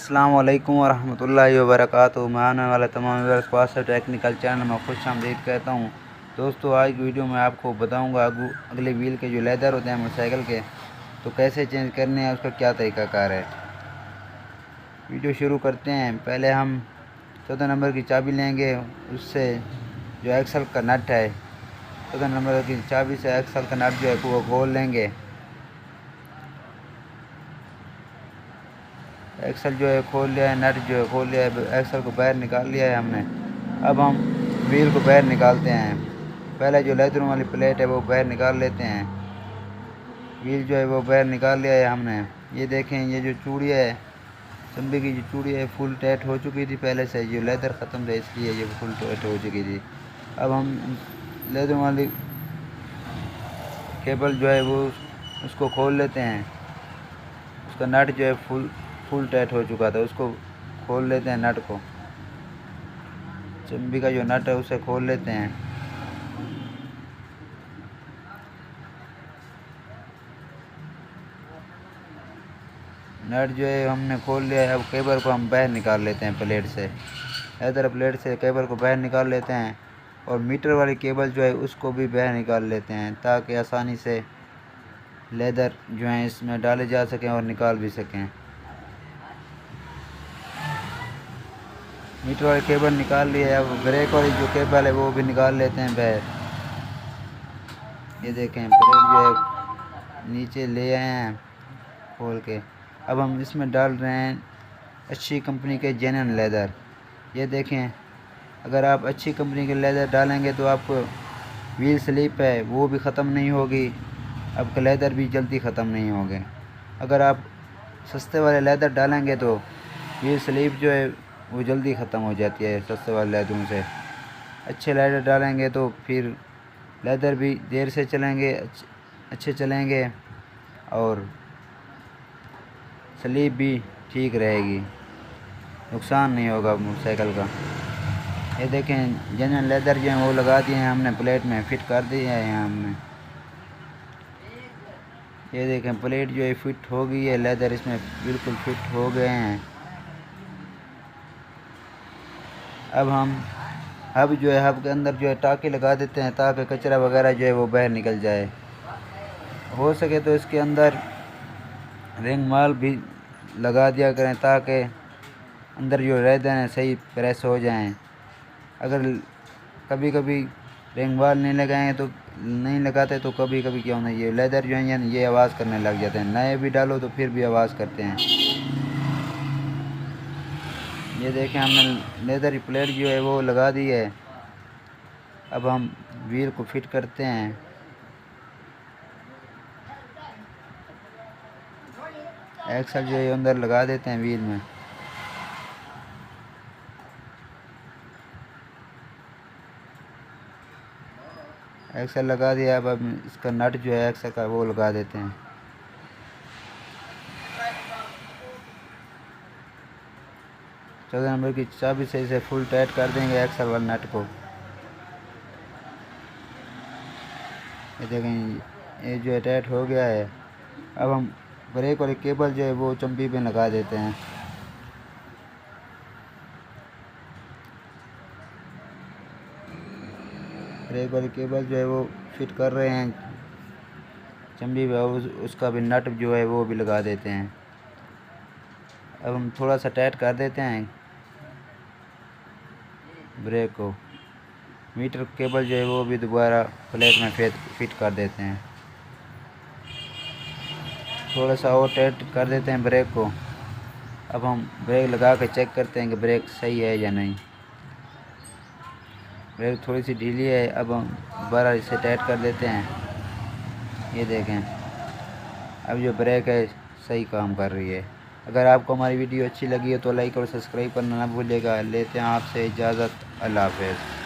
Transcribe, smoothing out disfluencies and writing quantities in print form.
अस्सलाम वालेकुम वरहमतुल्लाहि वबरकातुहू। मैं आने वाला तमाम व्यूअर्स को आसफ टेक्निकल चैनल में खुशामदीद कहता हूँ। दोस्तों, आज की वीडियो में आपको बताऊँगा अगले व्हील के जो लेदर होते हैं मोटरसाइकिल के, तो कैसे चेंज करने हैं, उसका क्या तरीक़ाकार है। वीडियो शुरू करते हैं। पहले हम 14 नंबर की चाबी लेंगे, उससे जो एक्सल का नट है, 14 नंबर की चाबी से एक्सल का नट जो है वो खोल लेंगे। एक्सल जो है खोल लिया है, नट जो है खोल लिया है, एक्सल को बाहर निकाल लिया है हमने। अब हम व्हील को बाहर निकालते हैं। पहले जो लेदरों वाली प्लेट है वो बाहर निकाल लेते हैं। व्हील जो है वो बाहर निकाल लिया है हमने। ये देखें, ये जो चूड़ी है, चंबे की जो चूड़ी है, फुल टाइट हो चुकी थी पहले से। जो लेदर ख़त्म था इसलिए ये फुल टाइट हो चुकी थी। अब हम लेदरों वाली केबल जो है वो उसको खोल लेते हैं। उसका नट जो है फुल टाइट हो चुका था, उसको खोल लेते हैं। नट को, चंबी का जो नट है उसे खोल लेते हैं। नट जो है हमने खोल लिया है। अब केबल को हम बाहर निकाल लेते हैं प्लेट से। इधर प्लेट से केबल को बाहर निकाल लेते हैं और मीटर वाली केबल जो है उसको भी बाहर निकाल लेते हैं, ताकि आसानी से लेदर जो है इसमें डाले जा सकें और निकाल भी सकें। मीटर वाली केबल निकाल ली है। अब ब्रेक वाली जो केबल है वो भी निकाल लेते हैं बाहर। ये देखें, ब्रेक जो है नीचे ले आए हैं खोल के। अब हम इसमें डाल रहे हैं अच्छी कंपनी के जेन्युइन लेदर। ये देखें, अगर आप अच्छी कंपनी के लेदर डालेंगे तो आपको व्हील स्लिप है वो भी ख़त्म नहीं होगी, आपका लेदर भी जल्दी ख़त्म नहीं होंगे। अगर आप सस्ते वाले लेदर डालेंगे तो व्हील स्लिप जो है वो जल्दी ख़त्म हो जाती है सस्ते वाले लेदरों से। अच्छे लेदर डालेंगे तो फिर लेदर भी देर से चलेंगे, अच्छे चलेंगे और स्लिप भी ठीक रहेगी, नुकसान नहीं होगा मोटरसाइकिल का। ये देखें, जेन्युइन लेदर जो है वो लगा दिए हैं हमने, प्लेट में फिट कर दिए हैं हमने। ये देखें, प्लेट जो है फिट हो गई है, लेदर इसमें बिल्कुल फिट हो गए हैं। अब हम हब जो है, हब के अंदर जो है टाँके लगा देते हैं, ताकि कचरा वगैरह जो है वो बाहर निकल जाए। हो सके तो इसके अंदर रिंग माल भी लगा दिया करें, ताकि अंदर जो लेदर हैं सही प्रेस हो जाएं। अगर कभी कभी रिंग माल नहीं लगाते तो कभी कभी क्या होना, ये लेदर जो है ये आवाज़ करने लग जाते हैं। नए भी डालो तो फिर भी आवाज़ करते हैं। ये देखें, हमने लेदर की प्लेट जो है वो लगा दी है। अब हम व्हील को फिट करते हैं। एक्सल जो है अंदर लगा देते हैं व्हील में। एक्सल लगा दिया। अब इसका नट जो है एक्सल का वो लगा देते हैं। चौदह नंबर की चाबी से इसे फुल टाइट कर देंगे एक्सल वाले नट को। ये देखें, ये जो है टाइट हो गया है। अब हम ब्रेक वाली केबल जो है वो चंपी पे लगा देते हैं। ब्रेक वाली केबल जो है वो फिट कर रहे हैं चंबी पे, उसका भी नट जो है वो भी लगा देते हैं। अब हम थोड़ा सा टाइट कर देते हैं ब्रेक को। मीटर केबल जो है वो भी दोबारा प्लेट में फिट कर देते हैं। थोड़ा सा और टाइट कर देते हैं ब्रेक को। अब हम ब्रेक लगा के चेक करते हैं कि ब्रेक सही है या नहीं। ब्रेक थोड़ी सी ढीली है, अब हम दोबारा इसे टाइट कर देते हैं। ये देखें, अब जो ब्रेक है सही काम कर रही है। अगर आपको हमारी वीडियो अच्छी लगी है तो लाइक और सब्सक्राइब करना ना भूलिएगा। लेते हैं आपसे इजाज़त। अल्लाह हाफ़िज़।